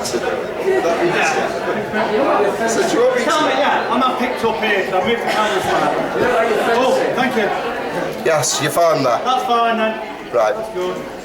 So do you want me Tell me, yeah, I'm not picked up here because I moved the camera flat. Oh, thank you. Yes, you found that. That's fine then. Right. That's good.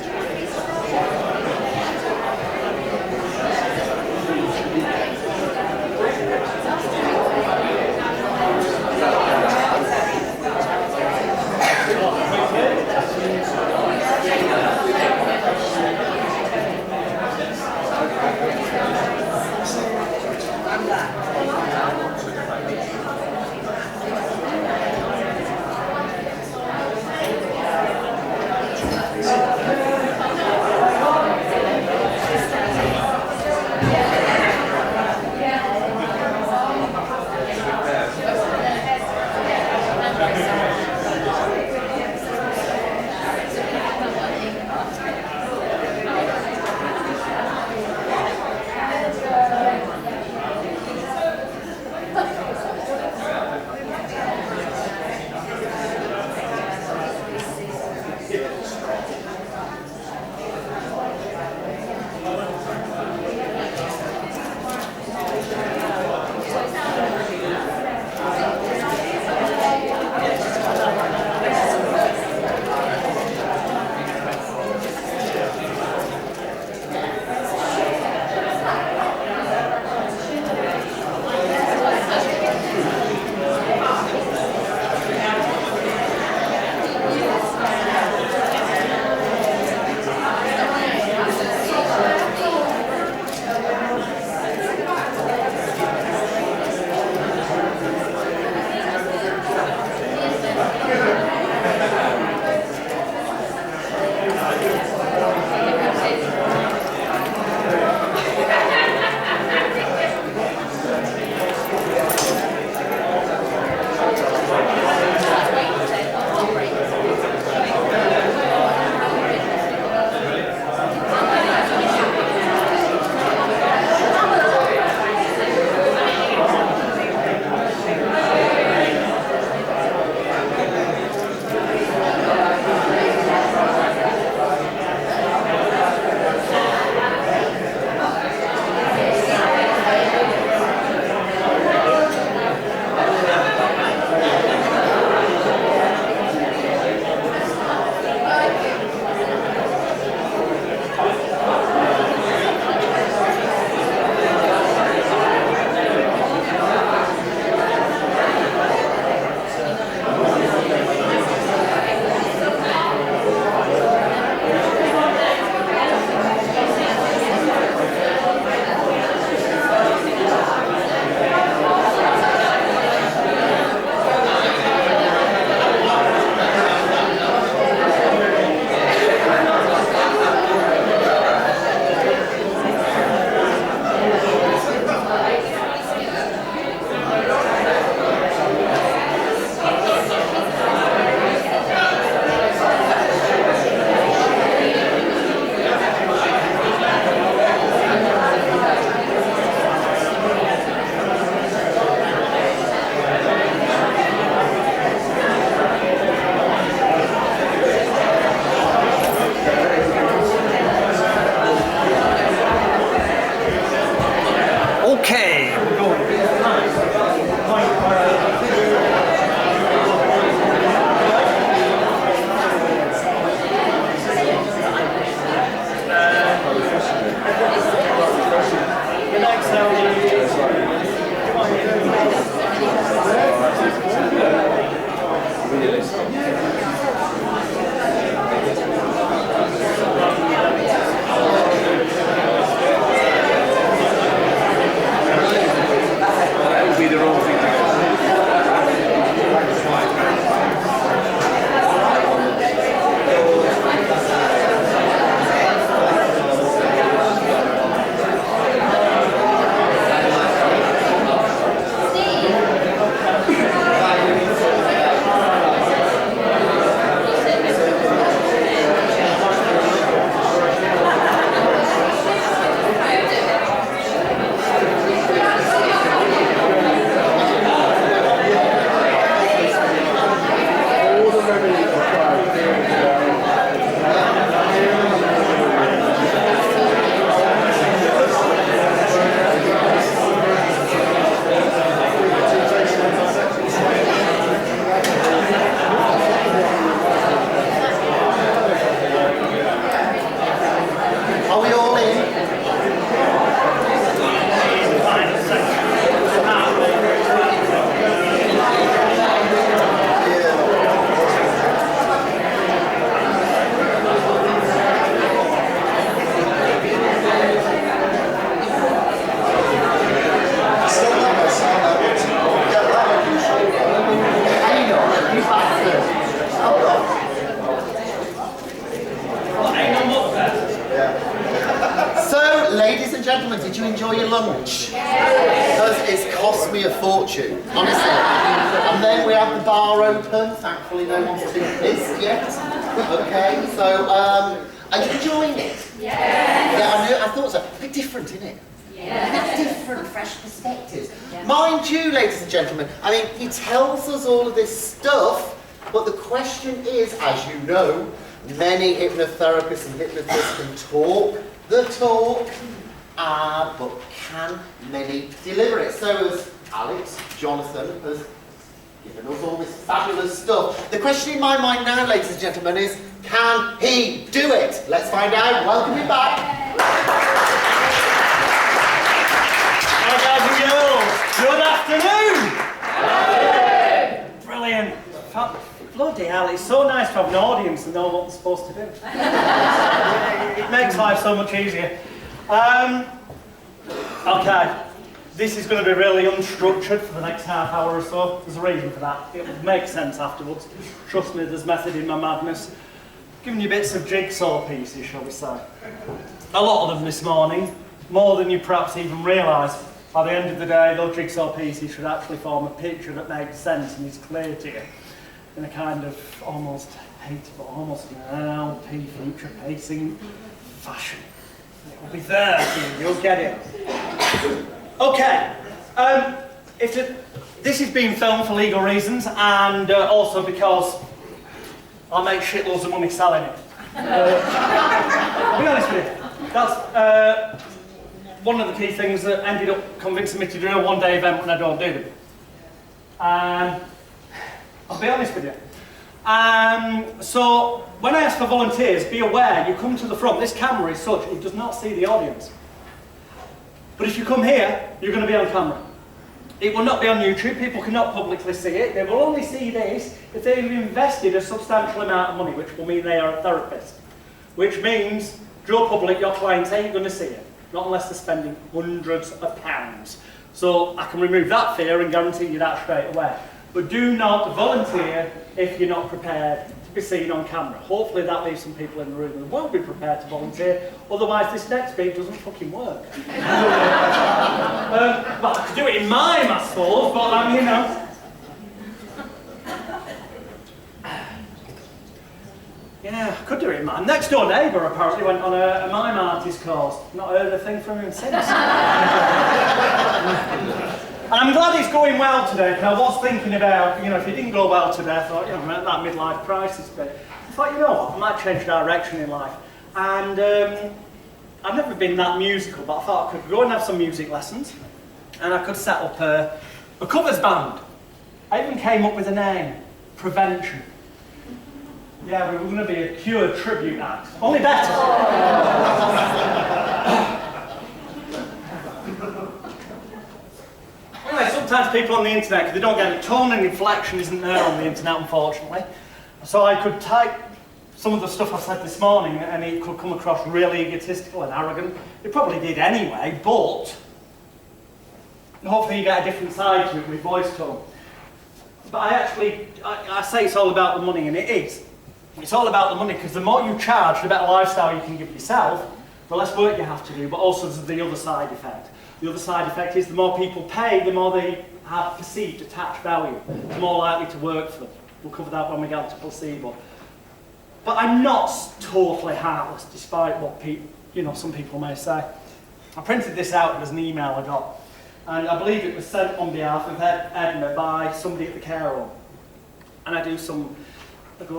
Ladies and gentlemen, did you enjoy your lunch? Because it's cost me a fortune, honestly. And then we have the bar open. Thankfully, no one's too pissed yet. Okay, so are you enjoying it? Yeah, I thought so. A bit different, isn't it? Yeah. A bit different, fresh perspectives. Yeah. Mind you, ladies and gentlemen, I mean, he tells us all of this stuff, but the question is, as you know, many hypnotherapists and hypnotists can talk the talk, but can many deliver it? So as Alex, Jonathan has given us all this fabulous stuff. The question in my mind now, ladies and gentlemen, is can he do it? Let's find out. Welcome you back. Hi guys and girls, good afternoon! Brilliant. Bloody hell, it's so nice to have an audience and know what they're supposed to do. It makes life so much easier. Okay, this is going to be really unstructured for the next half hour or so. There's a reason for that. It will make sense afterwards. Trust me, there's method in my madness. Giving you bits of jigsaw pieces, shall we say. A lot of them this morning, more than you perhaps even realise. By the end of the day, those jigsaw pieces should actually form a picture that makes sense and is clear to you. In a kind of almost hateable, almost NLP future pacing fashion. It will be there for you, you'll get it. Okay, this is being filmed for legal reasons and also because I make shitloads of money selling it. I'll be honest with you, that's one of the key things that ended up convincing me to do a one-day event when I don't do them. I'll be honest with you. So, when I ask for volunteers, be aware, you come to the front. This camera is such, it does not see the audience. But if you come here, you're going to be on camera. It will not be on YouTube, people cannot publicly see it. They will only see this if they've invested a substantial amount of money, which will mean they are a therapist. Which means, Joe Public, your clients ain't going to see it. Not unless they're spending hundreds of pounds. So, I can remove that fear and guarantee you that straight away. But do not volunteer if you're not prepared to be seen on camera. Hopefully that leaves some people in the room who won't be prepared to volunteer, otherwise this next bit doesn't fucking work. Well, I could do it in mime, I suppose, but you know. Yeah, I could do it in mime. Next door neighbour apparently went on a mime artist course. Not heard a thing from him since. And I'm glad it's going well today, because I was thinking about, you know, if it didn't go well today, I thought, you know, I'm at that midlife crisis bit. I thought, you know what, I might change direction in life. And I've never been that musical, but I thought I could go and have some music lessons, and I could set up a covers band. I even came up with a name, Prevention. Yeah, we were going to be a Cure tribute act, only better. Anyway, sometimes people on the internet, because they don't get it, tone and inflection isn't there on the internet, unfortunately. So I could type some of the stuff I said this morning and it could come across really egotistical and arrogant. It probably did anyway, but hopefully you get a different side to it with voice tone. But I say it's all about the money, and it is. It's all about the money, because the more you charge, the better lifestyle you can give yourself, the less work you have to do, but also there's the other side effect. The other side effect is the more people pay, the more they have perceived attached value, the more likely to work for them. We'll cover that when we get to placebo. But I'm not totally heartless, despite what some people may say. I printed this out as an email I got, and I believe it was sent on behalf of Edna by somebody at the care home. And I go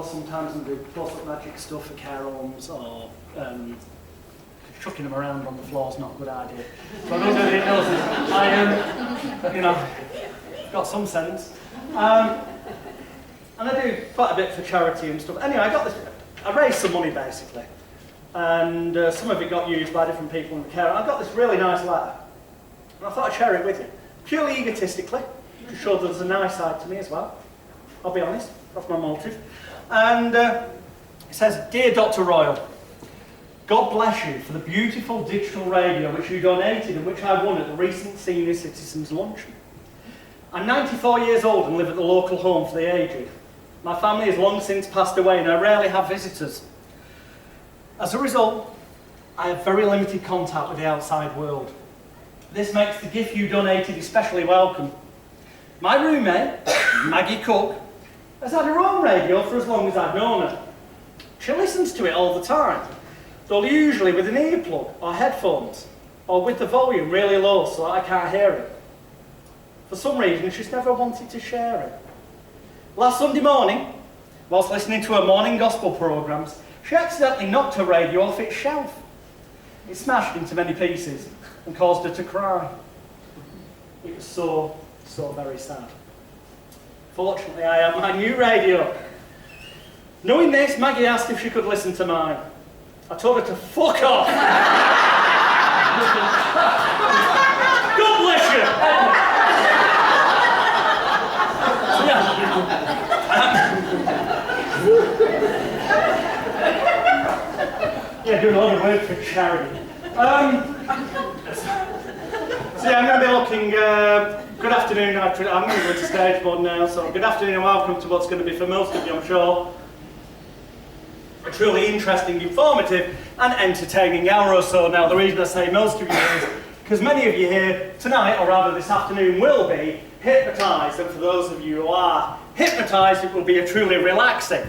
sometimes and do close-up magic stuff for care homes, or chucking them around on the floor is not a good idea. So I don't do hypnosis. Got some sense. And I do quite a bit for charity and stuff. Anyway, I raised some money basically. And some of it got used by different people in the care. And I got this really nice letter. And I thought I'd share it with you. Purely egotistically, to show that there's a nice side to me as well. I'll be honest, that's my motive. And it says, "Dear Dr. Royle, God bless you for the beautiful digital radio which you donated and which I won at the recent Senior Citizens Luncheon. I'm 94 years old and live at the local home for the aged. My family has long since passed away and I rarely have visitors. As a result, I have very limited contact with the outside world. This makes the gift you donated especially welcome. My roommate, Maggie Cook, has had her own radio for as long as I've known her. She listens to it all the time, though usually with an earplug or headphones, or with the volume really low so that I can't hear it. For some reason, she's never wanted to share it. Last Sunday morning, whilst listening to her morning gospel programmes, she accidentally knocked her radio off its shelf. It smashed into many pieces and caused her to cry. It was so very sad. Fortunately, I have my new radio. Knowing this, Maggie asked if she could listen to mine. I told her to fuck off. God bless you. Yeah, doing a lot of work for charity. So yeah, I'm going to be looking, good afternoon, I'm going to go to stage board now, so good afternoon and welcome to what's going to be for most of you, I'm sure, a truly interesting, informative and entertaining hour or so. Now the reason I say most of you is because many of you here tonight, or rather this afternoon, will be hypnotised, and for those of you who are hypnotised, it will be a truly relaxing,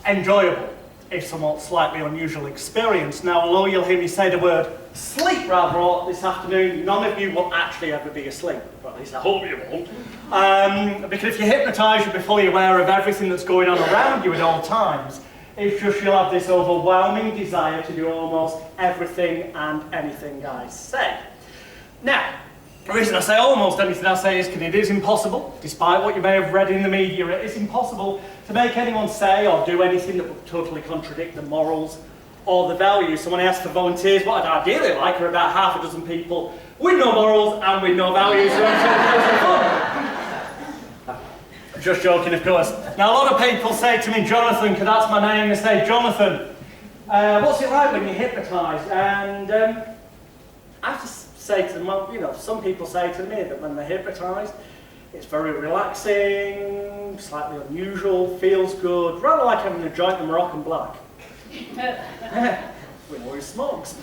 enjoyable, if somewhat slightly unusual experience. Now, although you'll hear me say the word sleep rather a lot this afternoon, none of you will actually ever be asleep. Well, at least I hope you won't. Because if you're hypnotised, you'll be fully aware of everything that's going on around you at all times. It's just you'll have this overwhelming desire to do almost everything and anything I say. Now, the reason I say almost anything I say is because it is impossible, despite what you may have read in the media, it is impossible to make anyone say or do anything that would totally contradict the morals or the values. So when I ask for volunteers, what I'd ideally like are about half a dozen people with no morals and with no values. Just joking, of course. Now, a lot of people say to me, Jonathan, because that's my name, they say, Jonathan, what's it like when you're hypnotised? And I have to say to them, well, you know, some people say to me that when they're hypnotised, it's very relaxing, slightly unusual, feels good, rather like having a joint of Moroccan black. With always smokes.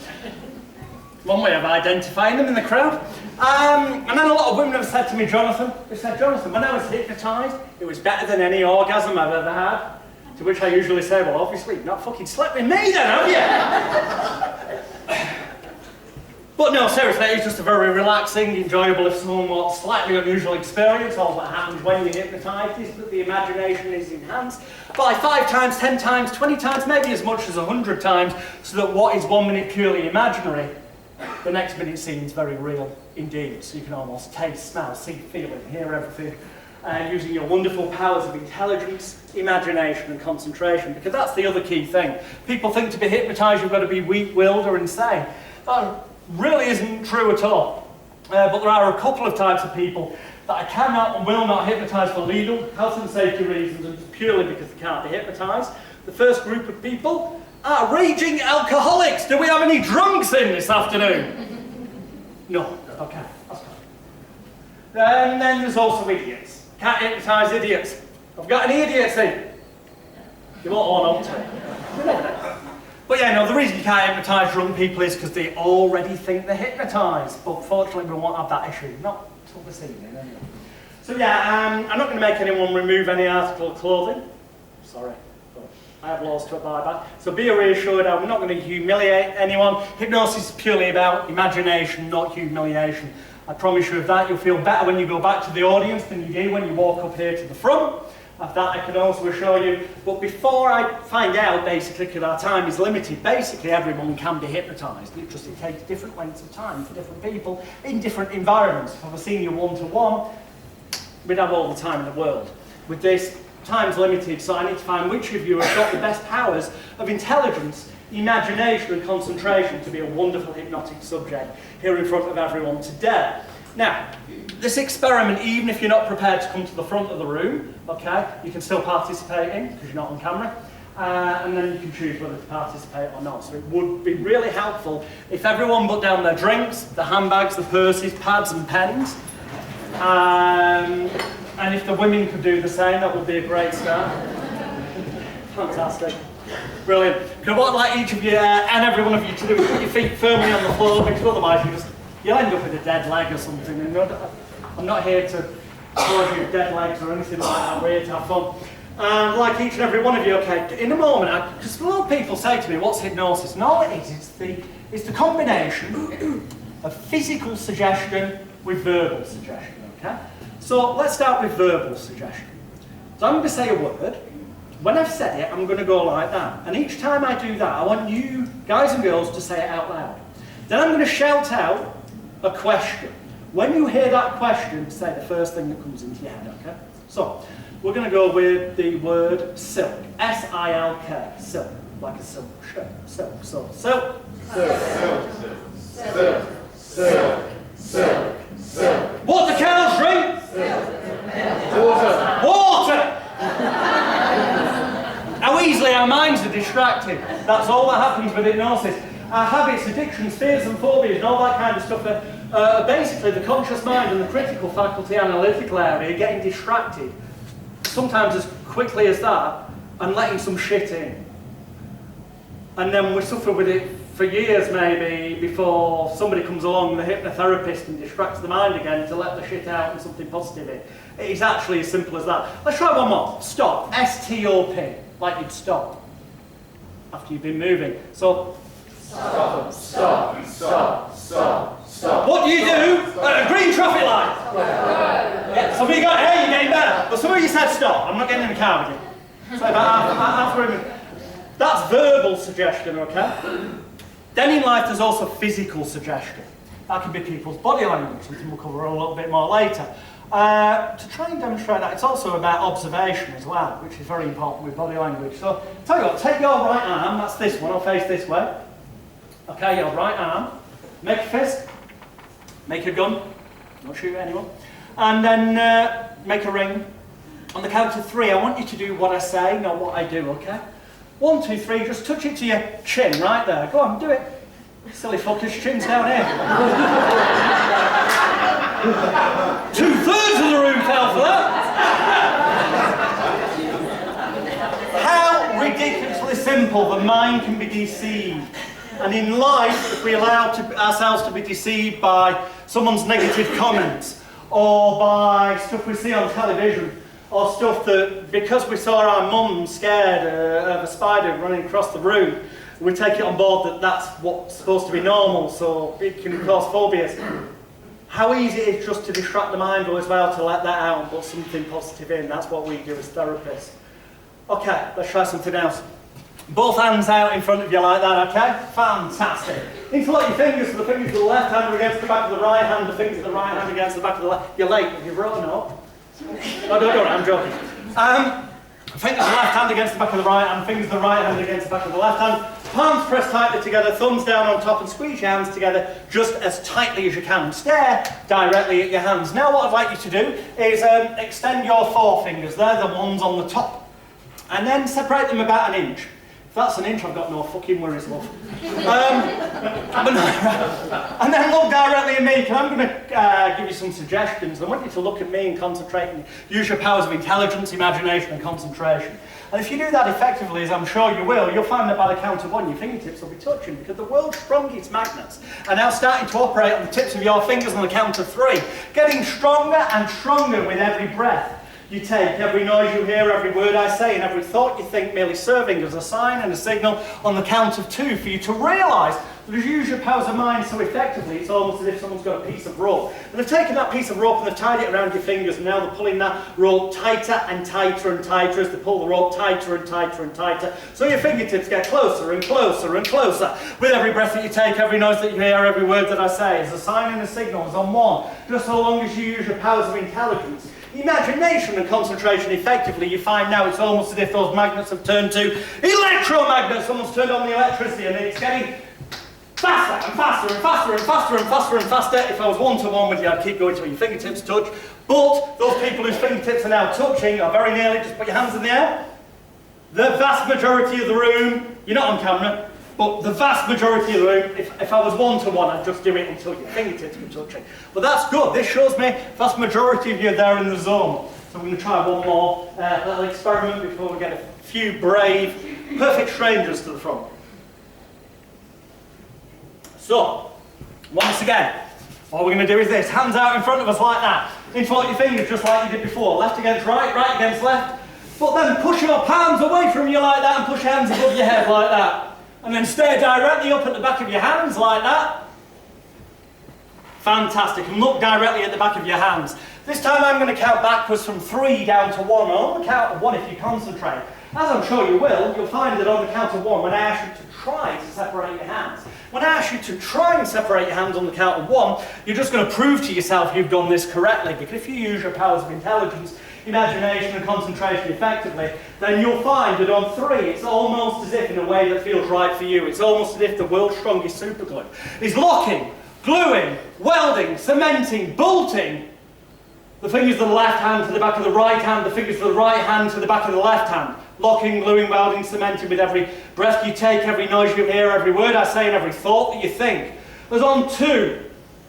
One way of identifying them in the crowd. And then a lot of women have said to me, Jonathan, they said, Jonathan, when I was hypnotised, it was better than any orgasm I've ever had. To which I usually say, well, obviously, you've not fucking slept with me then, have you? But no, seriously, it's just a very relaxing, enjoyable, if somewhat slightly unusual experience. All that happens when you're hypnotised is that the imagination is enhanced by 5 times, 10 times, 20 times, maybe as much as 100 times, so that what is 1 minute purely imaginary, the next minute seems very real indeed. So you can almost taste, smell, see, feel and hear everything, using your wonderful powers of intelligence, imagination and concentration, because that's the other key thing. People think to be hypnotised you've got to be weak-willed or insane. That really isn't true at all. But there are a couple of types of people that I cannot and will not hypnotise for legal, health and safety reasons, and purely because they can't be hypnotised. The first group of people are raging alcoholics. Do we have any drunks in this afternoon? No. Okay, that's good. And then there's also idiots. Can't hypnotise idiots. I've got any idiots in. You won't all know to. But yeah, no, the reason you can't hypnotise drunk people is because they already think they're hypnotised. But fortunately, we won't have that issue. Not till this evening, anyway. So yeah, I'm not going to make anyone remove any article of clothing. Sorry, but I have laws to abide by. So be reassured, I'm not going to humiliate anyone. Hypnosis is purely about imagination, not humiliation. I promise you of that. You'll feel better when you go back to the audience than you do when you walk up here to the front. Of that I can also assure you. But before I find out, basically, because our time is limited, basically everyone can be hypnotised. It takes different lengths of time for different people in different environments. If I was seeing you one-to-one, we'd have all the time in the world. With this, time's limited, so I need to find which of you have got the best powers of intelligence, imagination and concentration to be a wonderful hypnotic subject here in front of everyone today. Now, this experiment, even if you're not prepared to come to the front of the room, okay, you can still participate in, because you're not on camera, and then you can choose whether to participate or not. So it would be really helpful if everyone put down their drinks, the handbags, the purses, pads and pens, and if the women could do the same, that would be a great start. Fantastic. Brilliant. Because what I'd like each of you and every one of you to do is put your feet firmly on the floor, because otherwise you'll end up with a dead leg or something. And I'm not here to cause you dead legs or anything like that. We're here to have fun. And like each and every one of you, okay, in a moment, because a lot of people say to me, what's hypnosis? And all it is, it's the combination of physical suggestion with verbal suggestion, okay? So let's start with verbal suggestion. So I'm going to say a word. When I've said it, I'm going to go like that. And each time I do that, I want you, guys and girls, to say it out loud. Then I'm going to shout out a question. When you hear that question, say the first thing that comes into your head, okay? So, we're going to go with the word silk. S-I-L-K. Silk. Like a silk shirt. Silk. So, silk. Silk. Silk. Silk. Silk. Silk. What do cows drink? Water. Water! How easily our minds are distracted. That's all that happens with hypnosis. Our habits, addictions, fears and phobias and all that kind of stuff are basically the conscious mind and the critical faculty analytical area getting distracted, sometimes as quickly as that, and letting some shit in. And then we suffer with it for years maybe before somebody comes along, the hypnotherapist, and distracts the mind again to let the shit out and something positive in. It is actually as simple as that. Let's try one more. Stop. S-T-O-P. Like you'd stop after you've been moving. So, stop, stop, stop, stop, stop. What do you do at a green traffic light? Yeah, some of you got, hey, you're getting better. But some of you said stop. I'm not getting in the car with you. So about half a minute. That's verbal suggestion, okay? Then in life there's also physical suggestion. That can be people's body language, something we'll cover a little bit more later. To try and demonstrate that, it's also about observation as well, which is very important with body language. So, tell you what, take your right arm, that's this one, I'll face this way. Okay, your right arm, make a fist, make a gun, don't shoot at anyone, and then make a ring. On the count of 3, I want you to do what I say, not what I do, okay? 1, 2, 3, just touch it to your chin, right there. Go on, do it. Silly fuckers, chin's down here. 2/3 of the room fell for that. How ridiculously simple the mind can be deceived. And in life, if we allow ourselves to be deceived by someone's negative comments, or by stuff we see on television, or stuff that, because we saw our mum scared of a spider running across the room, we take it on board that that's what's supposed to be normal, so it can cause phobias. How easy it is just to distract the mind as well, to let that out and put something positive in. That's what we do as therapists. Okay, let's try something else. Both hands out in front of you like that, okay? Fantastic. Interlock your fingers, so the fingers of the left hand are against the back of the right hand, the fingers of the right hand against the back of the left. You're late, you've rolled up. No, don't, I'm joking. Fingers of the left hand against the back of the right hand, fingers of the right hand against the back of the left hand. Palms pressed tightly together, thumbs down on top, and squeeze your hands together just as tightly as you can. Stare directly at your hands. Now what I'd like you to do is extend your forefingers. They're the ones on the top. And then separate them about 1 inch. If that's 1 inch, I've got no fucking worries, love. And then look directly at me, because I'm going to give you some suggestions. I want you to look at me and concentrate and use your powers of intelligence, imagination and concentration. And if you do that effectively, as I'm sure you will, you'll find that by the count of 1, your fingertips will be touching, because the world's strongest magnets are now starting to operate on the tips of your fingers on the count of 3, getting stronger and stronger with every breath you take, every noise you hear, every word I say, and every thought you think, merely serving as a sign and a signal on the count of 2 for you to realise that as you use your powers of mind so effectively, it's almost as if someone's got a piece of rope. And they've taken that piece of rope and they've tied it around your fingers, and now they're pulling that rope tighter and tighter and tighter as they pull the rope tighter and tighter and tighter. So your fingertips get closer and closer and closer with every breath that you take, every noise that you hear, every word that I say. As a sign and a signal is on 1, just so long as you use your powers of intelligence, imagination and concentration effectively. You find now it's almost as if those magnets have turned to electromagnets. Someone's turned on the electricity and it's getting faster and faster and faster and faster and faster and faster. If I was one-to-one with you, I'd keep going till your fingertips touch. But those people whose fingertips are now touching are very nearly, just put your hands in the air. The vast majority of the room, you're not on camera, but the vast majority of the room, if I was one-to-one, I'd just do it until your fingertips were touching. But that's good. This shows me the vast majority of you are there in the zone. So we're going to try one more little experiment before we get a few brave perfect strangers to the front. So, once again, what we're going to do is this. Hands out in front of us like that. Interlock your fingers just like you did before. Left against right, right against left. But then push your palms away from you like that and push your hands above your head like that. And then stare directly up at the back of your hands like that. Fantastic. And look directly at the back of your hands. This time I'm going to count backwards from 3 down to 1. And on the count of 1, if you concentrate, as I'm sure you will, you'll find that on the count of 1, when I ask you to try to separate your hands, when I ask you to try and separate your hands on the count of 1, you're just going to prove to yourself you've done this correctly. Because if you use your powers of intelligence, imagination and concentration effectively, then you'll find that on 3, it's almost as if in a way that feels right for you. It's almost as if the world's strongest superglue is locking, gluing, welding, cementing, bolting the fingers of the left hand to the back of the right hand, the fingers of the right hand to the back of the left hand. Locking, gluing, welding, cementing with every breath you take, every noise you hear, every word I say, and every thought that you think. Whereas on 2,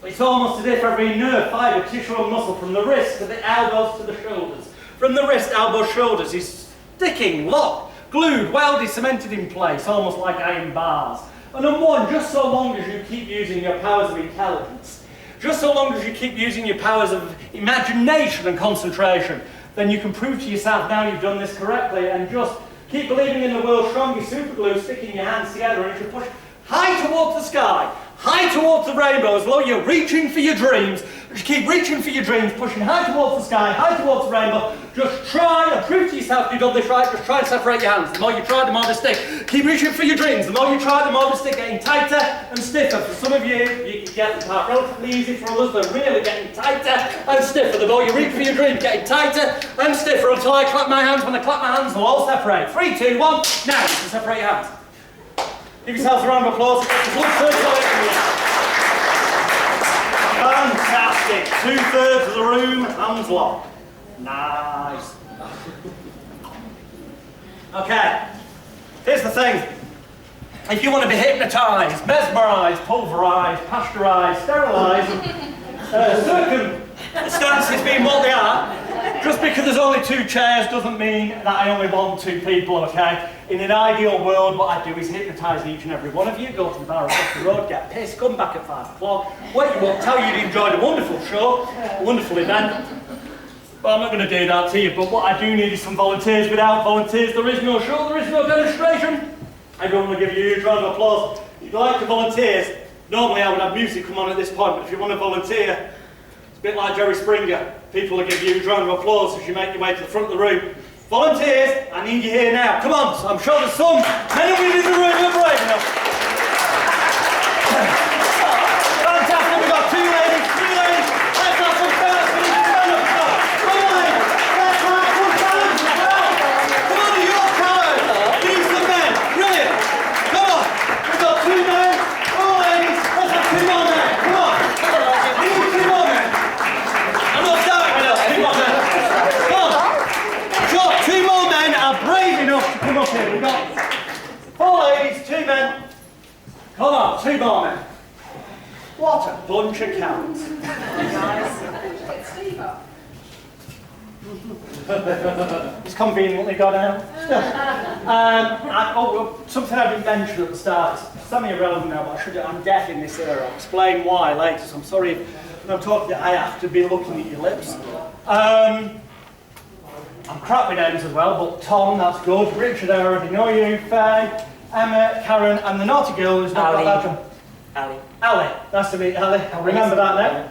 it's almost as if every nerve, fibre, tissue and muscle from the wrist to the elbows to the shoulders, from the wrist, elbows, shoulders is sticking, locked, glued, welded, cemented in place, almost like iron bars. And on 1, just so long as you keep using your powers of intelligence, just so long as you keep using your powers of imagination and concentration, then you can prove to yourself now you've done this correctly, and just keep believing in the world's strongest superglue, sticking your hands together, and if you push high towards the sky, high towards the rainbow, as though you're reaching for your dreams. Just keep reaching for your dreams, pushing high towards the sky, high towards the rainbow. Just try and prove to yourself you've done this right. Just try and separate your hands. The more you try, the more they stick. Keep reaching for your dreams. The more you try, the more they stick, getting tighter and stiffer. For some of you, you can get the part relatively easy. For others, they're really getting tighter and stiffer. The more you reach for your dreams, getting tighter and stiffer until I clap my hands. When I clap my hands, they'll all separate. 3, 2, 1. Now you can separate your hands. Give yourselves a round of applause. Fantastic. 2/3 of the room, hands locked. Nice. Okay, here's the thing. If you want to be hypnotised, mesmerised, pulverised, pasteurised, sterilised, circumstances being what they are, just because there's only 2 chairs doesn't mean that I only want 2 people, okay? In an ideal world, what I do is hypnotise each and every one of you, go to the bar across the road, get pissed, come back at 5 o'clock, wake you up, tell you you enjoyed a wonderful show, a wonderful event. But I'm not going to do that to you, but what I do need is some volunteers. Without volunteers, there is no show, there is no demonstration. Everyone will give you a huge round of applause. If you'd like to volunteers, normally I would have music come on at this point, but if you want to volunteer, it's a bit like Jerry Springer. People will give you a huge round of applause as you make your way to the front of the room. Volunteers, I need you here now. Come on, I'm sure there's some men and women in the room who are brave enough. Fantastic, we've got 2 ladies, 3 ladies. Let's have some fellas. We need to stand up. Come on, ladies. Let's have some fellas. Come on, you're tired. We need some men. Brilliant. Come on. We've got 2 men. 4 ladies. Let's have 2 more men. Come on. We need 2 more men. I'm not starting with us. 2 more men. Come on. Sure, 2 more men are brave enough to come up here. We've got 4 ladies, 2 men. Come on, 2 more men. What a bunch of cowards. He's conveniently got out. Something I didn't mention at the start. It's semi-irrelevant now, but I'm deaf in this era. I'll explain why later, so I'm sorry if when I'm talking I have to be looking at your lips. I'm crap with names as well, but Tom, that's good. Richard, I already know you. Faye, Emma, Karen, and the naughty girl who's not got that job. Ali. Nice to meet you, Ali. I'll remember that now.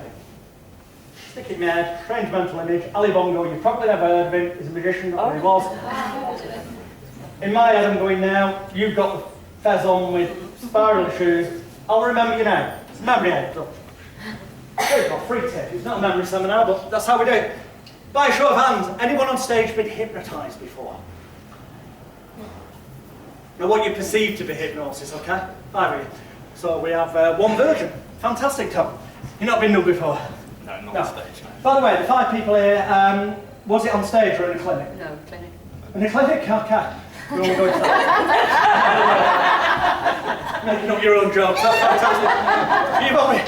Stick it in my head. Strange mental image. Ali Bongo, you've probably never heard of him. He's a magician, not what he was. In my head, I'm going now. You've got the fez on with spiral shoes. I'll remember you now. It's a memory aid. There you go, free tip. It's not a memory seminar, but that's how we do it. By a show of hands, anyone on stage been hypnotised before? Now what you perceive to be hypnosis, okay? 5 of you. So we have 1 version. Fantastic, Tom. You've not been done before? No, not on stage. No. By the way, the 5 people here, was it on stage or in a clinic? No, clinic. In a clinic? Okay. You all go into that. Making up your own jokes, that's fantastic. You've got me.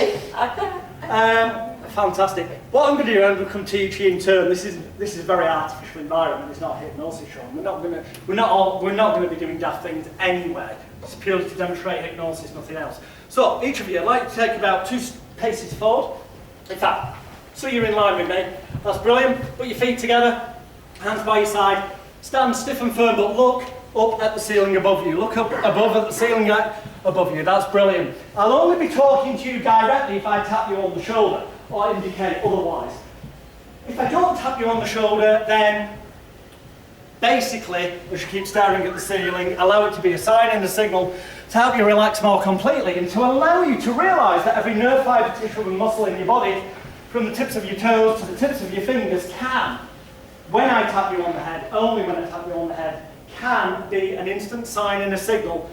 Fantastic. What I'm going to do, I'm going to come teach you in turn. This is a very artificial environment. It's not a hypnosis show. We're not going to be doing daft things anyway. It's purely to demonstrate hypnosis, nothing else. So each of you, I'd like to take about 2 paces forward. In fact, so you're in line with me. That's brilliant. Put your feet together, hands by your side. Stand stiff and firm, but look up at the ceiling above you. Look up above at the ceiling above you. That's brilliant. I'll only be talking to you directly if I tap you on the shoulder or indicate otherwise. If I don't tap you on the shoulder, then basically, as you keep staring at the ceiling, allow it to be a sign and a signal to help you relax more completely and to allow you to realise that every nerve fibre, tissue and muscle in your body, from the tips of your toes to the tips of your fingers, can, when I tap you on the head, only when I tap you on the head, can be an instant sign and a signal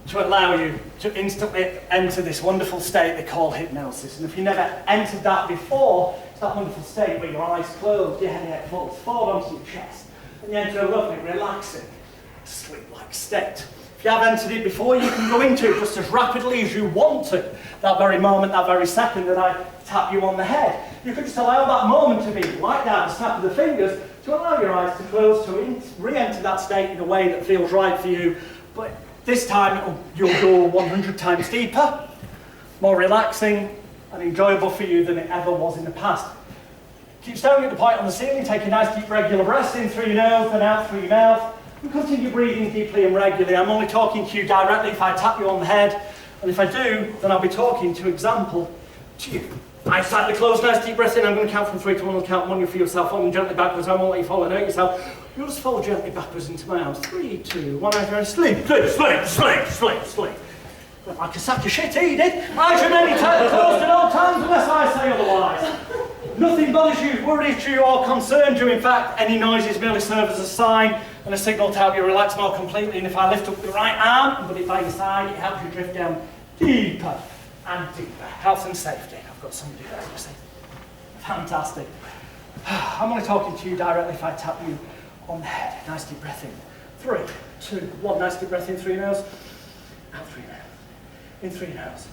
to allow you to instantly enter this wonderful state they call hypnosis. And if you never entered that before, it's that wonderful state where your eyes closed, your head falls forward onto your chest, and you enter a lovely, relaxing, sleep-like state. If you have entered it before, you can go into it just as rapidly as you want to. That very moment, that very second that I tap you on the head. You can just allow that moment to be like that, the snap of the fingers, to allow your eyes to close, to re-enter that state in a way that feels right for you. But this time, you'll go 100 times deeper, more relaxing and enjoyable for you than it ever was in the past. Keep staring at the point on the ceiling, take a nice deep regular breath in through your nose, then out through your mouth. And continue breathing deeply and regularly. I'm only talking to you directly if I tap you on the head. And if I do, then I'll be talking to example to you. Eyes slightly closed, nice deep breath in. I'm going to count from 3 to 1. I'll count 1, you feel yourself falling gently backwards. I won't let you fall and hurt yourself. You'll just fall gently backwards into my arms. 3, 2, 1, eyes sleep, sleep, sleep, sleep, sleep, sleep. Like a sack of shit, he did. Eyes remain tightly closed at all times unless I say otherwise. Nothing bothers you, worries you, or concerns you. In fact, any noises merely serve as a sign and a signal to help you relax more completely. And if I lift up your right arm and put it by your side, it helps you drift down deeper and deeper. Health and safety. I've got somebody there, you see. Fantastic. I'm only talking to you directly if I tap you on the head. Nice deep breath in. 3, 2, 1. Nice deep breath in through your nose. Out through your mouth. In through your nose.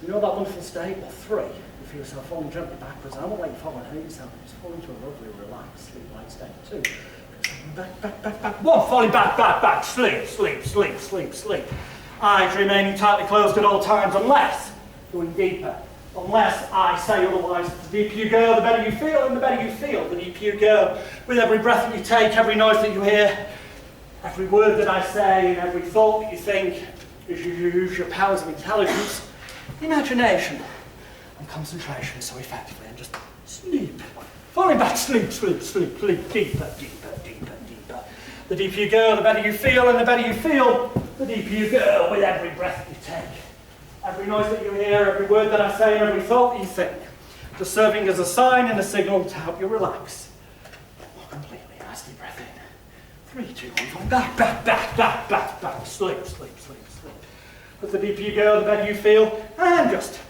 You know that wonderful state? Well, 3. You feel yourself falling gently backwards. I won't let you fall and hurt yourself. Just fall into a lovely, relaxed, sleep-like state. 2. Back, back, back, back. 1. Falling back, back, back. Sleep, sleep, sleep, sleep, sleep. Eyes remaining tightly closed at all times unless going deeper. Unless I say otherwise. The deeper you go, the better you feel, and the better you feel, the deeper you go. With every breath that you take, every noise that you hear, every word that I say, and every thought that you think, as you use your powers of intelligence, imagination, and concentration so effectively, and just sleep. Falling back, sleep, sleep, sleep, sleep, deeper, deeper, deeper, deeper. The deeper you go, the better you feel, and the better you feel, the deeper you go with every breath that you take. Every noise that you hear, every word that I say, and every thought that you think, just serving as a sign and a signal to help you relax more completely. Nice deep breath in. 3, 2, 1, back, back, back, back, back, back. Sleep, sleep, sleep, sleep. But the deeper you go, the better you feel, and just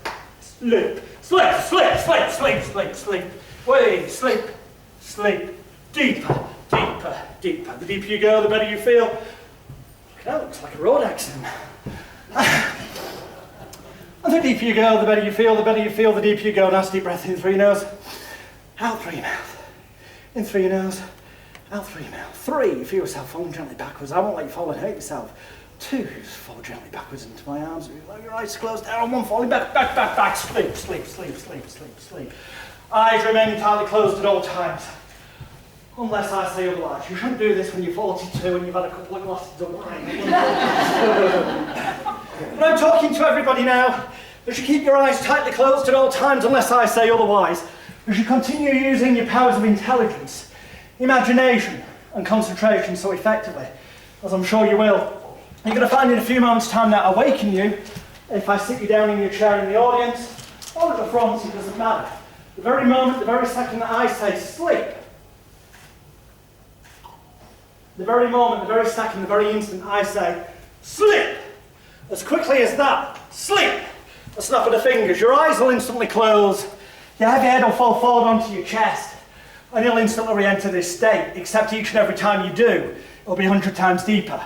sleep. Sleep, sleep, sleep, sleep, sleep, sleep. Way, sleep, sleep. Deeper, deeper, deeper. The deeper you go, the better you feel. That looks like a road accident. And the deeper you go, the better you feel, the better you feel, the deeper you go. Nice deep breath in through your nose, out through your mouth. In through your nose, out through your mouth. 3, you feel yourself falling gently backwards. I won't let you fall and hurt yourself. 2, just fall gently backwards into my arms. Allow your eyes closed down. 1, falling back, back, back, back. Sleep, sleep, sleep, sleep, sleep, sleep. Eyes remain entirely closed at all times. Unless I say otherwise. You shouldn't do this when you're 42 and you've had a couple of glasses of wine. But I'm talking to everybody now. As you keep your eyes tightly closed at all times unless I say otherwise. As you continue using your powers of intelligence, imagination and concentration so effectively, as I'm sure you will, you're going to find in a few moments' time that I awaken you if I sit you down in your chair in the audience or at the front, it doesn't matter. The very moment, the very second that I say sleep, the very moment, the very second, the very instant I say sleep, as quickly as that, sleep, a snap of the fingers, your eyes will instantly close, your heavy head will fall forward onto your chest, and you'll instantly re-enter this state, except each and every time you do, it'll be 100 times deeper,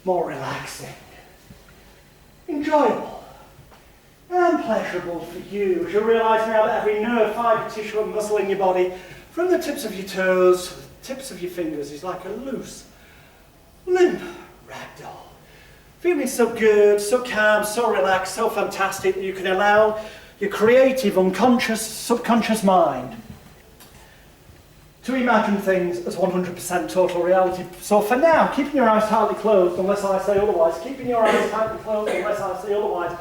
more relaxing, enjoyable, and pleasurable for you. As you realise now that every nerve, fibre, tissue and muscle in your body, from the tips of your toes to the tips of your fingers, is like a loose, limp ragdoll. Feeling so good, so calm, so relaxed, so fantastic that you can allow your creative, unconscious, subconscious mind to imagine things as 100% total reality. So for now, keeping your eyes tightly closed, unless I say otherwise, keeping your eyes tightly closed unless I say otherwise,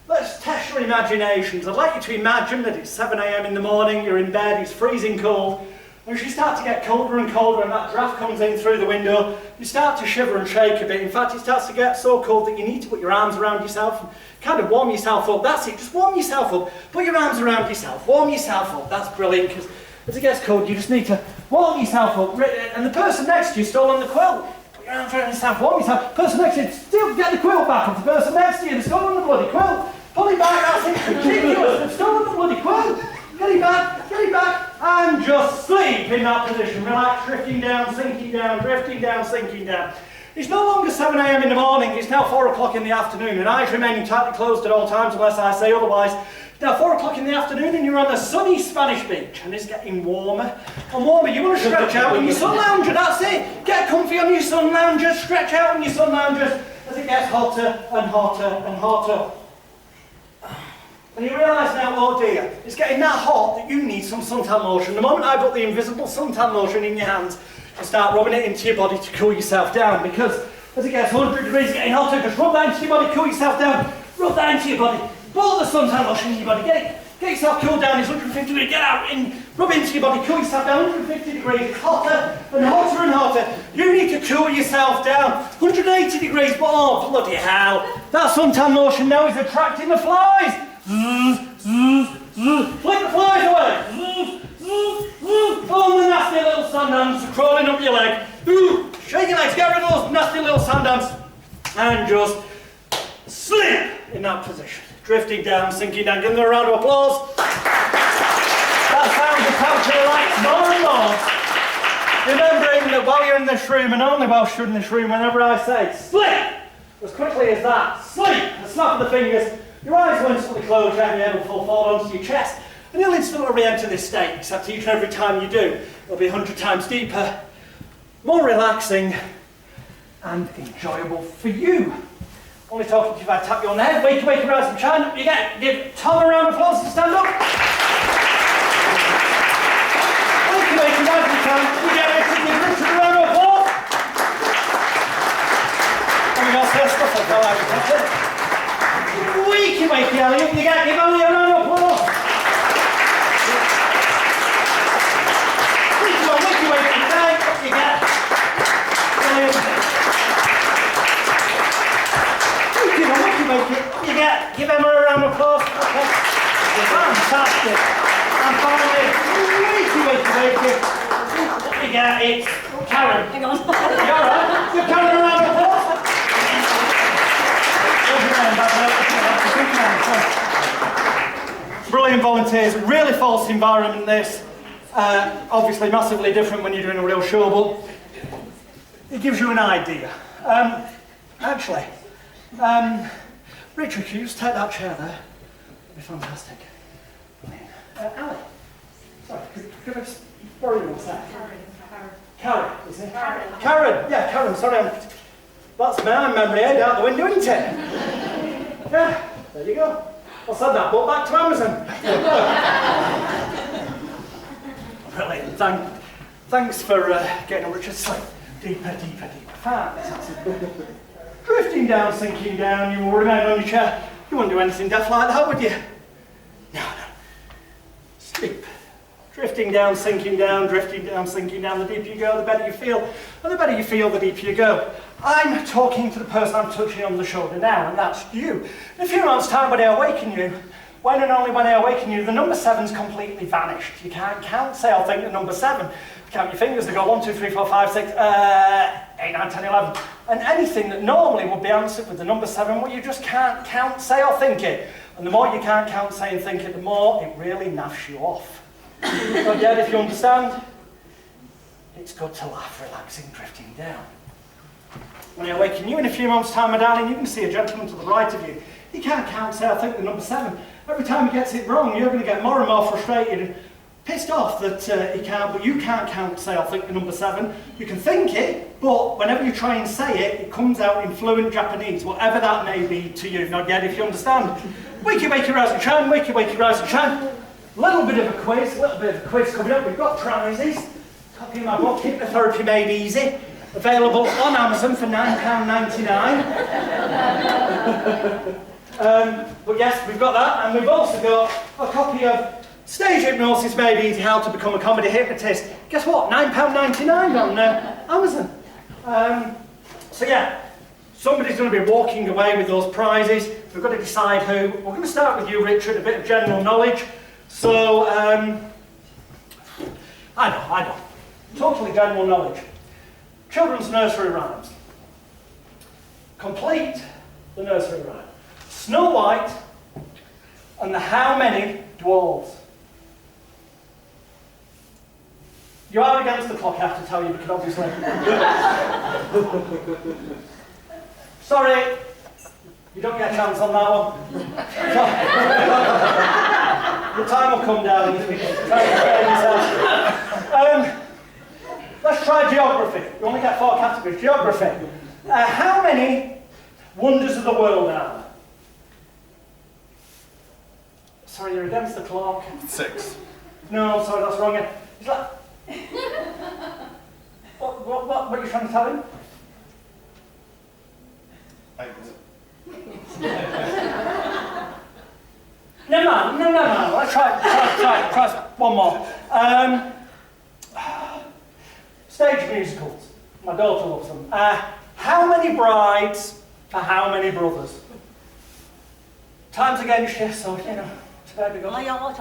let's test your imaginations. I'd like you to imagine that it's 7 AM in the morning, you're in bed, it's freezing cold, and as you start to get colder and colder and that draft comes in through the window, you start to shiver and shake a bit. In fact, it starts to get so cold that you need to put your arms around yourself and kind of warm yourself up. That's it, just warm yourself up. Put your arms around yourself, warm yourself up. That's brilliant, because as it gets cold, you just need to warm yourself up. And the person next to you still on the quilt. Put your arms around yourself, warm yourself. Person next to you, still get the quilt back off the person next to you. They're still on the bloody quilt. Pull it back, that's it, ridiculous. They're still on the bloody quilt. Get it back, and just sleep in that position. Relax, drifting down, sinking down, drifting down, sinking down. It's no longer 7 AM in the morning, it's now 4 o'clock in the afternoon, and eyes remaining tightly closed at all times unless I say otherwise. It's now 4 o'clock in the afternoon and you're on the sunny Spanish beach, and it's getting warmer and warmer. You want to stretch out on your sun lounger, that's it. Get comfy on your sun lounger, stretch out on your sun loungers as it gets hotter and hotter and hotter. And you realise now, oh dear, it's getting that hot that you need some suntan lotion. The moment I put the invisible suntan lotion in your hands, you start rubbing it into your body to cool yourself down, because as it gets 100 degrees, getting hotter, just rub that into your body, cool yourself down, rub that into your body, pour the suntan lotion in your body, get yourself cooled down, it's 150 degrees, get out, rub into your body, cool yourself down, 150 degrees, it's hotter and hotter and hotter. You need to cool yourself down, 180 degrees, but oh bloody hell, that suntan lotion now is attracting the flies. Flick the flies away. Oh, the nasty little sand ants are crawling up your leg. Shake your legs, get rid of those nasty little sand ants, and just sleep in that position. Drifting down, sinking down. Give them a round of applause. That sounds is how to relax more and more. Remembering that while you're in this room, and only while you're in this room, whenever I say sleep, as quickly as that, sleep, a snap of the fingers, your eyes will instantly close, and your head will fall forward onto your chest, and you'll instantly re-enter this state, except each and every time you do, it'll be 100 times deeper, more relaxing, and enjoyable for you. Only talking to you if I tap you on the head, wake, rise and shine up, you get, give Tom a round of applause to stand up. Wake, rise and shine, you get it, give Richard a round of applause. And we got first stuff like that, wakey, Elliot, you get, give Elliot a round of applause. Wakey, thank you get. Wakey, you get, give Emma a round of applause. Okay. Fantastic. And finally, wakey. What you get, it's Karen. Hang on. You alright? Give Karen a round of applause. Brilliant volunteers, really false environment this. Obviously massively different when you're doing a real show, but it gives you an idea. Richard, can you just take that chair there? That'd be fantastic. Ali, sorry, could I just borrow you one sec? Karen, is it? Karen, yeah, Karen, sorry, that's my memory aid out the window, isn't it? Yeah, there you go. I'll send that book back to Amazon. Brilliant. Thanks for getting on, Richard. Sleep. Deeper. Fantastic. Drifting down, sinking down, you will remain on your chair. You wouldn't do anything deaf like that, would you? No. Sleep. Drifting down, sinking down, drifting down, sinking down. The deeper you go, the better you feel. And the better you feel, the deeper you go. I'm talking to the person I'm touching on the shoulder now, and that's you. In a few months' time, when I awaken you, when and only when I awaken you, the number 7's completely vanished. You can't count, say, or think the number 7. Count your fingers, they go 1, 2, 3, 4, 5, 6, 8, 9, 10, 11. And anything that normally would be answered with the number 7, well, you just can't count, say, or think it. And the more you can't count, say, and think it, the more it really naffs you off. So, yeah, if you understand, it's good to laugh, relaxing, drifting down. When I awaken you in a few moments' time, my darling, you can see a gentleman to the right of you. He can't count, say, I think the number 7. Every time he gets it wrong, you're going to get more and more frustrated and pissed off that he can't, but you can't count, say, I think the number 7. You can think it, but whenever you try and say it, it comes out in fluent Japanese, whatever that may be to you. Not yet, if you understand. Wakey, wakey, rise and shine, wakey, wakey, rise and shine. Little bit of a quiz coming up. We've got prizes. Copy of my book, Hypnotherapy Made Easy. Available on Amazon for £9.99. But yes, we've got that, and we've also got a copy of Stage Hypnosis Made Easy, How to Become a Comedy Hypnotist. Guess what? £9.99 on Amazon. So yeah, somebody's going to be walking away with those prizes. We've got to decide who. We're going to start with you, Richard, a bit of general knowledge. So, I know. Totally general knowledge. Children's nursery rhymes. Complete the nursery rhyme. Snow White and the How Many Dwarves. You are against the clock, I have to tell you, because obviously... Sorry, you don't get a chance on that one. The time will come down. Let's try geography. You only get 4 categories. Geography. How many wonders of the world are there? Sorry, you're against the clock. 6. No, sorry, that's wrong. He's like... What are you trying to tell him? 8. No. Let's try one more. Stage musicals. My daughter loves them. How many brides for how many brothers? Time's against you, so, you know, today we go. I'm going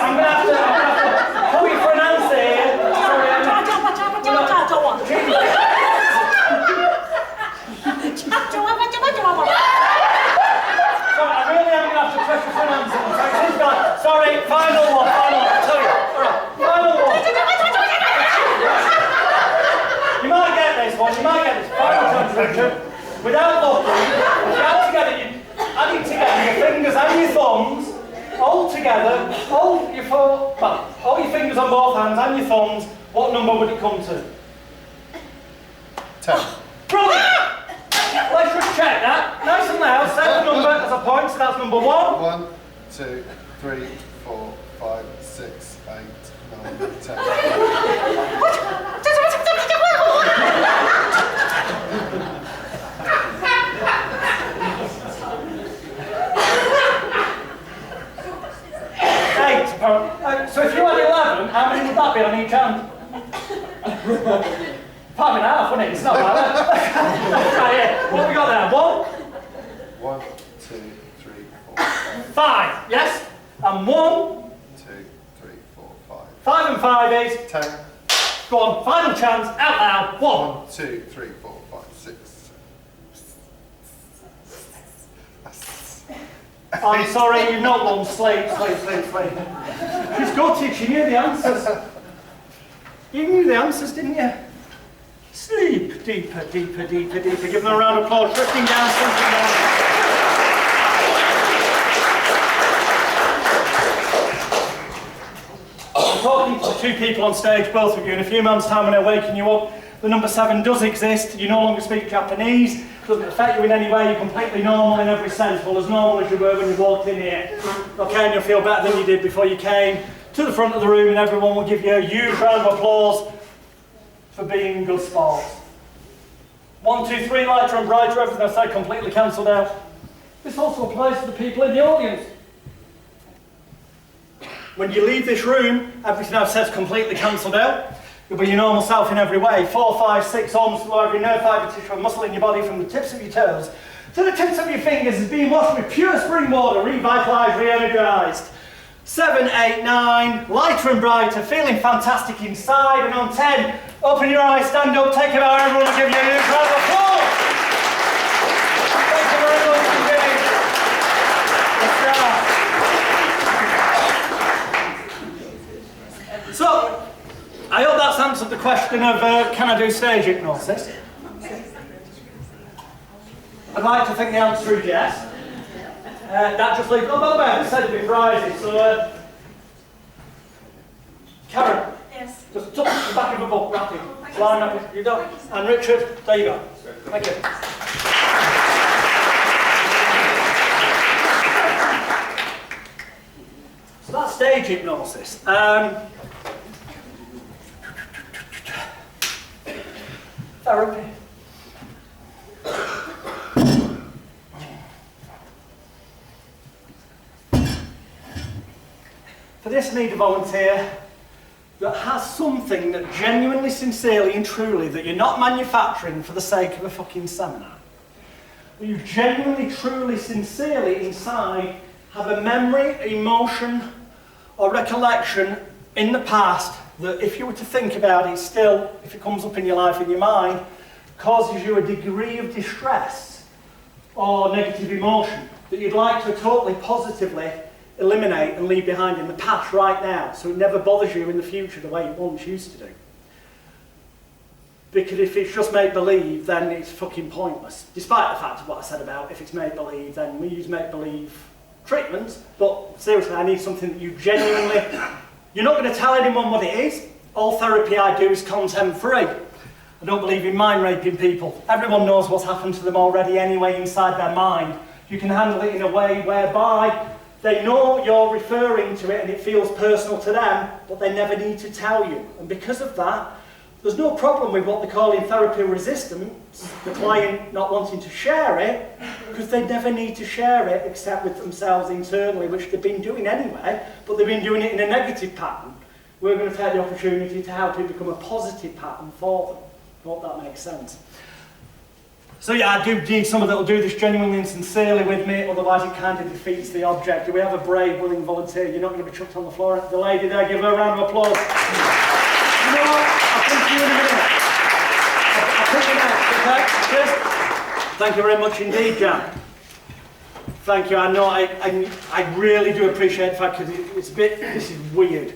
to have to call you for an answer here. Sorry, I really am going to have to press you for an answer. Sorry, final one. Tell you. Alright, final one. You might get this one, Final chance, Richard. Without looking, if you add together, your fingers and your thumbs, all together, all your fingers on both hands and your thumbs, what number would it come to? 10. Brilliant! Let's just check that. Nice and loud, say the number as a point, so that's number 1. 1, 2, 3, 4, 5, 6, 8, 9, 10. So if you had 11, how many would that be on each hand? 5.5, wouldn't it? It's not bad. Right, yeah. What have we got there? 1? 1, 2, 3, 4, 5. Yes? And 1, 2, 3, 4, 5. 5 and 5 is 10. Go on, final chance, out loud. 1, 2, 3, 4, 5, 6. I'm sorry, you've not won. Sleep. She's gutted, she knew the answers. You knew the answers, didn't you? Sleep. Deeper. Give them a round of applause. Drifting down, sinking down. I'm talking to the 2 people on stage, both of you. In a few months' time when I waken you up, the number 7 does exist. You no longer speak Japanese. Doesn't affect you in any way. You're completely normal in every sense. Well, as normal as you were when you walked in here. Okay, and you'll feel better than you did before you came to the front of the room, and everyone will give you a huge round of applause for being good sports. 1, 2, 3, lighter and brighter. Everything I said completely cancelled out. This also applies to the people in the audience. When you leave this room, everything I've said is completely cancelled out. You'll be your normal self in every way. 4, 5, 6, almost below every nerve, fibre, tissue and muscle in your body, from the tips of your toes to the tips of your fingers, is being washed with pure spring water, revitalised, re-energised. 7, 8, 9, lighter and brighter, feeling fantastic inside. And on 10, open your eyes, stand up, take a bow, everyone will give you a huge round of applause. Thank you very much indeed. Let's start. So, I hope that's answered the question of can I do stage hypnosis? I'd like to think the answer is yes. That just leaves, oh by the way, I said it'd be prizes, so Karen, Yes. just touch the back of a book, rapid. Line up, you done. And Richard, there you go. Thank you. So that's stage hypnosis. Therapy. For this, I need a volunteer that has something that genuinely, sincerely and truly, that you're not manufacturing for the sake of a fucking seminar. That you genuinely, truly, sincerely inside have a memory, emotion or recollection in the past that if you were to think about it still, if it comes up in your life, in your mind, causes you a degree of distress or negative emotion that you'd like to totally positively eliminate and leave behind in the past right now, so it never bothers you in the future the way it once used to do. Because if it's just make-believe, then it's fucking pointless. Despite the fact of what I said about if it's make-believe, then we use make-believe treatments, but seriously, I need something that you genuinely... You're not going to tell anyone what it is. All therapy I do is content-free. I don't believe in mind-raping people. Everyone knows what's happened to them already anyway inside their mind. You can handle it in a way whereby they know you're referring to it and it feels personal to them, but they never need to tell you. And because of that, there's no problem with what they call in therapy resistance, the client not wanting to share it, because they never need to share it except with themselves internally, which they've been doing anyway, but they've been doing it in a negative pattern. We're going to take the opportunity to help it become a positive pattern for them. I hope that makes sense. So yeah, I do need someone that will do this genuinely and sincerely with me, otherwise it kind of defeats the object. Do we have a brave, willing volunteer? You're not going to be chucked on the floor. The lady there, give her a round of applause. You know what? I'll come to you in a minute. I'll pick you next, okay? Cheers. Thank you very much indeed, Jan. Thank you. I know I really do appreciate the fact because it's a bit, this is weird.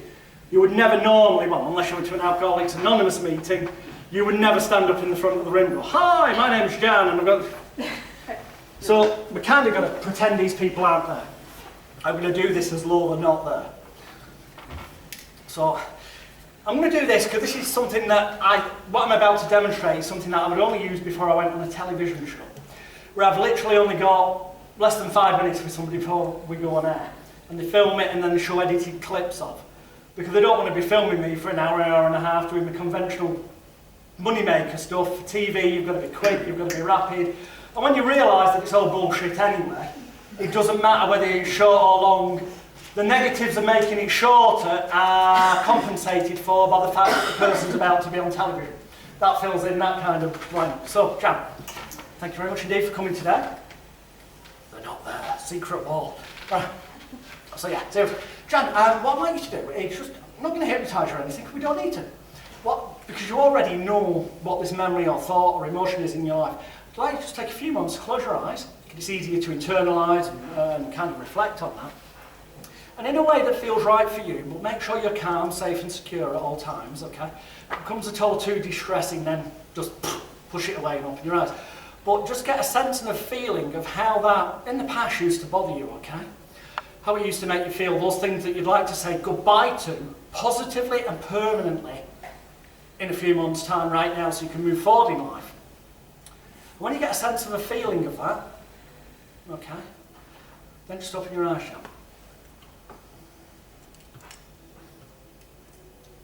You would never normally, well, unless you went to an Alcoholics Anonymous meeting, you would never stand up in the front of the room and go, hi, my name's Jan, and I'm going. So we're kind of going to pretend these people aren't there. I'm going to do this as though they're not there. So I'm going to do this because this is something that what I'm about to demonstrate is something that I would only use before I went on a television show, where I've literally only got less than 5 minutes with somebody before we go on air. And they film it and then they show edited clips of. Because they don't want to be filming me for an hour and a half doing the conventional moneymaker stuff. For TV, you've got to be quick, you've got to be rapid. And when you realise that it's all bullshit anyway, it doesn't matter whether it's short or long. The negatives of making it shorter are compensated for by the fact that the person's about to be on television. That fills in that kind of blank. So, Jan, thank you very much indeed for coming today. They're not there, secret wall. Right. So yeah, so Jan, what I'd like you to do is just, I'm not going to hypnotise you or anything, we don't need to. Because you already know what this memory or thought or emotion is in your life. I'd like you to just take a few moments, close your eyes, it's easier to internalise and kind of reflect on that. And in a way that feels right for you, but make sure you're calm, safe and secure at all times, okay? If it becomes at all too distressing, then just push it away and open your eyes. But just get a sense and a feeling of how that, in the past, used to bother you, okay? How it used to make you feel, those things that you'd like to say goodbye to, positively and permanently, in a few months' time right now, so you can move forward in life. When you get a sense of a feeling of that, okay, then just open your eyes, Sean.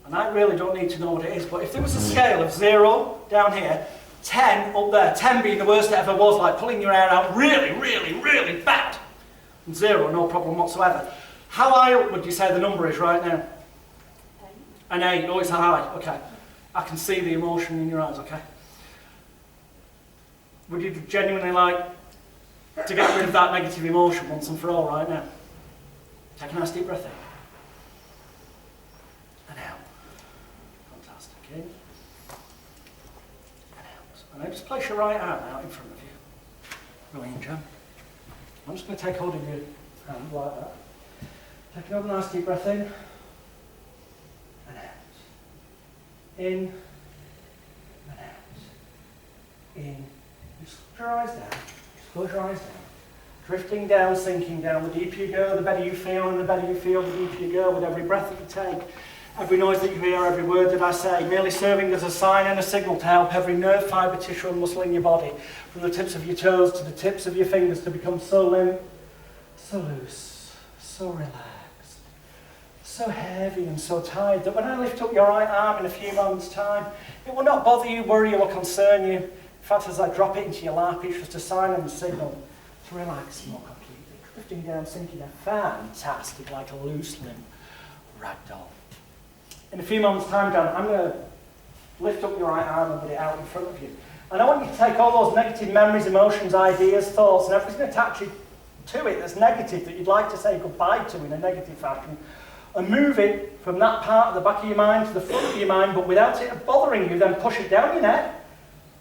And I really don't need to know what it is, but if there was a scale of 0 down here, 10 up there, 10 being the worst it ever was, like pulling your hair out really, really, really bad, and 0, no problem whatsoever. How high up would you say the number is right now? 8. An 8, oh, it's a high, okay. I can see the emotion in your eyes, okay? Would you genuinely like to get rid of that negative emotion once and for all right now? Take a nice deep breath in. And out. Fantastic, in. And out. And now just place your right arm out in front of you. Brilliant, Jan. I'm just going to take hold of your hand like that. Take another nice deep breath in. And out. In and out. In. Just close your eyes down. Just close your eyes down. Drifting down, sinking down. The deeper you go, the better you feel, and the better you feel, the deeper you go with every breath that you take. Every noise that you hear, every word that I say, merely serving as a sign and a signal to help every nerve, fibre, tissue and muscle in your body, from the tips of your toes to the tips of your fingers, to become so limp, so loose, so relaxed, so heavy and so tired that when I lift up your right arm in a few moments' time, it will not bother you, worry you or concern you. In fact, as I drop it into your lap, it's just a sign and a signal to relax more completely. Drifting down, sinking down, fantastic, like a loose limp ragdoll. In a few moments' time, Dan, I'm going to lift up your right arm and put it out in front of you. And I want you to take all those negative memories, emotions, ideas, thoughts, and everything attached to it that's negative, that you'd like to say goodbye to in a negative fashion, and move it from that part of the back of your mind to the front of your mind, but without it bothering you. Then push it down your neck,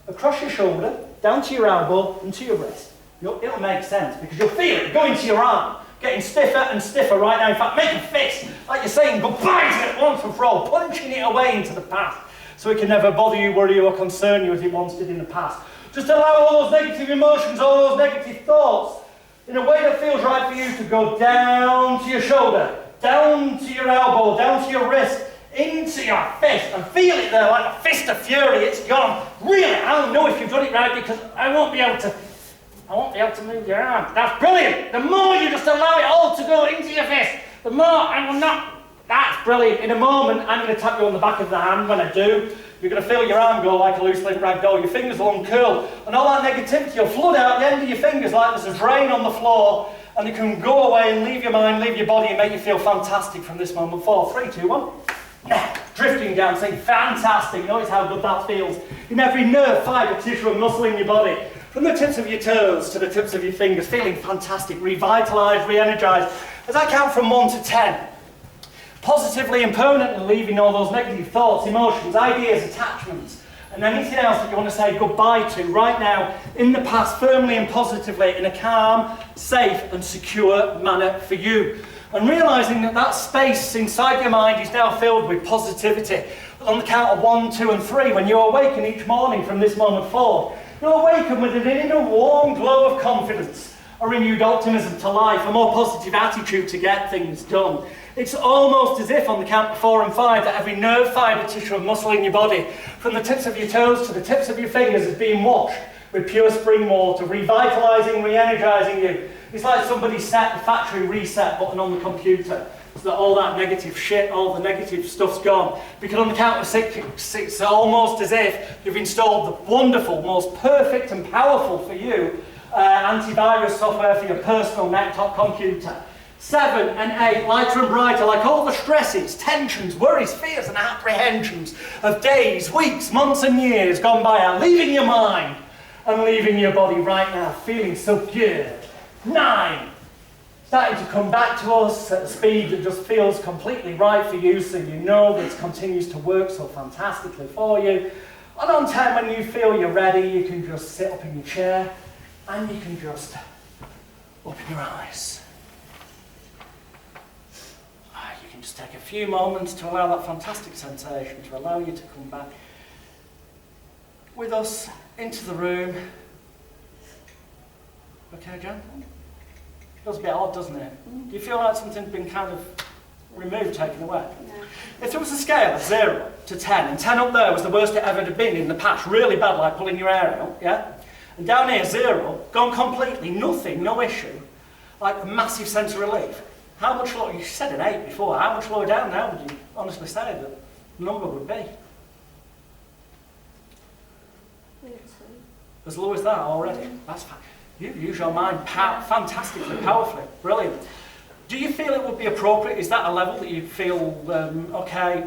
across your shoulder, down to your elbow, and to your wrist. It'll make sense, because you'll feel it go into your arm. Getting stiffer and stiffer right now. In fact, make a fist, like you're saying goodbye to it once and for all, punching it away into the past, so it can never bother you, worry you, or concern you as it once did in the past. Just allow all those negative emotions, all those negative thoughts, in a way that feels right for you, to go down to your shoulder, down to your elbow, down to your wrist, into your fist, and feel it there like a fist of fury. It's gone. Really, I don't know if you've done it right, because I won't be able to move your arm. That's brilliant. The more you just allow it all to go into your fist, the more I will not. That's brilliant. In a moment, I'm going to tap you on the back of the hand. When I do, you're going to feel your arm go like a loose limp ragdoll. Your fingers will uncurl, and all that negativity will flood out the end of your fingers like there's a drain on the floor, and it can go away and leave your mind, leave your body, and make you feel fantastic from this moment forward. 3, 2, 1. Now, drifting down, saying fantastic. Notice how good that feels in every nerve, fibre, tissue, and muscle in your body. From the tips of your toes to the tips of your fingers, feeling fantastic, revitalised, re-energised. As I count from 1 to 10, positively and permanently leaving all those negative thoughts, emotions, ideas, attachments, and anything else that you want to say goodbye to right now in the past, firmly and positively, in a calm, safe and secure manner for you. And realising that that space inside your mind is now filled with positivity. On the count of 1, 2 and 3, when you awaken each morning from this moment forward, you'll awaken with an inner warm glow of confidence, a renewed optimism to life, a more positive attitude to get things done. It's almost as if on the count of 4 and 5 that every nerve, fibre, tissue and muscle in your body, from the tips of your toes to the tips of your fingers, is being washed with pure spring water, revitalising, re-energising you. It's like somebody set the factory reset button on the computer, so that all that negative shit, all the negative stuff's gone. Because on the count of 6, it's almost as if you've installed the wonderful, most perfect and powerful for you antivirus software for your personal laptop computer. 7 and 8, lighter and brighter, like all the stresses, tensions, worries, fears and apprehensions of days, weeks, months and years gone by are leaving your mind and leaving your body right now, feeling so good. 9, starting to come back to us at a speed that just feels completely right for you, so you know that it continues to work so fantastically for you. And on 10, when you feel you're ready, you can just sit up in your chair and you can just open your eyes. You can just take a few moments to allow that fantastic sensation to allow you to come back with us into the room. Okay, Jan? Feels a bit odd, doesn't it? Do you feel like something's been kind of removed, taken away? No. If there was a scale of 0 to 10, and 10 up there was the worst it ever had been in the past, really bad, like pulling your hair out, yeah? And down here, 0, gone completely, nothing, no issue, like a massive sense of relief. How much lower, you said an 8 before, how much lower down now would you honestly say that the number would be? As low as that already? That's fine. You use your mind fantastically, powerfully, brilliant. Do you feel it would be appropriate? Is that a level that you feel okay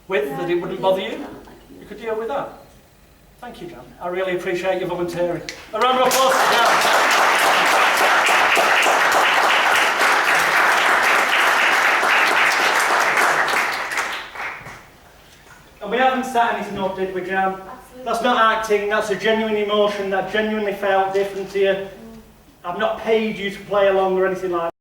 with, that it wouldn't bother you? You could deal with that? Thank you, Jan. I really appreciate you volunteering. A round of applause for Jan. And we haven't set anything up, did we, Jan? Absolutely. That's not acting, that's a genuine emotion that genuinely felt different to you. I've not paid you to play along or anything like that.